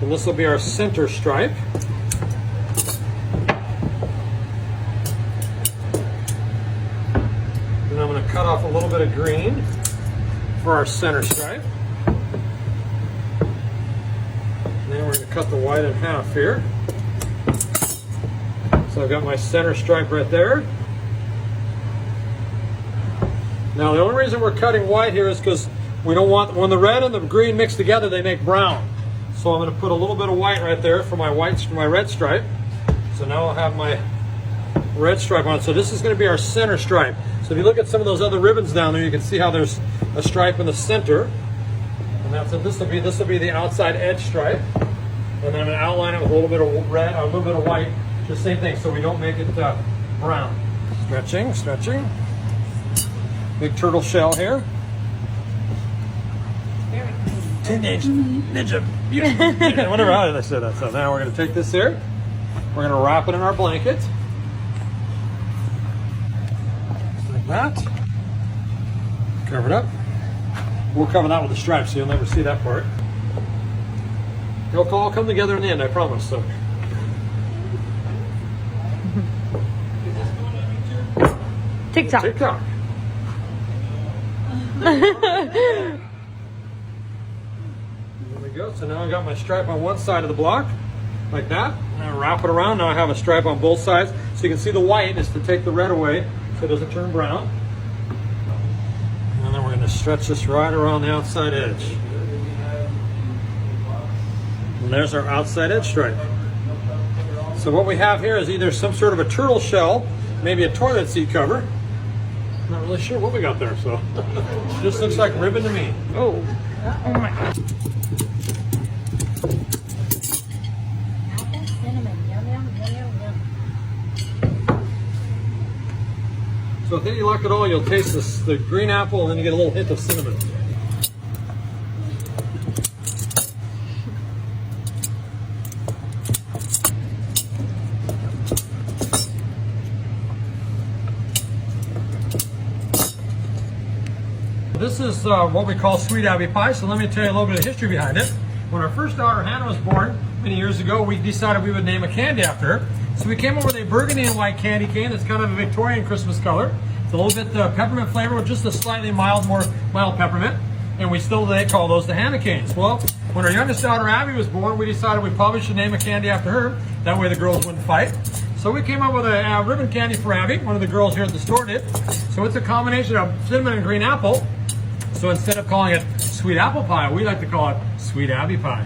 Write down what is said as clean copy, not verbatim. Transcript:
And this will be our center stripe. And I'm going to cut off a little bit of green for our center stripe. And then we're going to cut the white in half here. So I've got my center stripe right there. Now the only reason we're cutting white here is because we don't want, when the red and the green mix together, they make brown. So I'm going to put a little bit of white right there for my red stripe. So now I'll have my red stripe on. So this is going to be our center stripe. So if you look at some of those other ribbons down there, you can see how there's a stripe in the center. And that's this will be the outside edge stripe. And then I'm going to outline it with a little bit of red, a little bit of white. Just same thing, so we don't make it brown. Stretching, stretching. Big turtle shell here. Teenage Ninja Mutant, whatever, how did I say that? So now we're going to take this here. We're going to wrap it in our blanket. Just like that. Cover it up. We'll cover that with the stripes, so you'll never see that part. It'll all come together in the end, I promise. So. TikTok. TikTok. There we go. So now I got my stripe on one side of the block, like that. And I wrap it around. Now I have a stripe on both sides. So you can see the white is to take the red away so it doesn't turn brown. And then we're going to stretch this right around the outside edge. And there's our outside edge stripe. So what we have here is either some sort of a turtle shell, maybe a toilet seat cover. I'm not really sure what we got there, so this looks like ribbon to me. Oh, oh my God. Apple cinnamon, yum, yum, yum, yum, yum. So if you like it all, you'll taste this, the green apple, and then you get a little hint of cinnamon. This is what we call sweet Abbey pie, so let me tell you a little bit of history behind it. When our first daughter Hannah was born many years ago, we decided we would name a candy after her. So we came up with a burgundy and white candy cane. It's kind of a Victorian Christmas color. It's a little bit peppermint flavor with just a slightly mild peppermint. And we still today call those the Hannah canes. Well, when our youngest daughter Abby was born, we decided we probably should name a candy after her. That way the girls wouldn't fight. So we came up with a ribbon candy for Abby. One of the girls here at the store did. So it's a combination of cinnamon and green apple. So instead of calling it sweet apple pie, we like to call it sweet Abbey pie.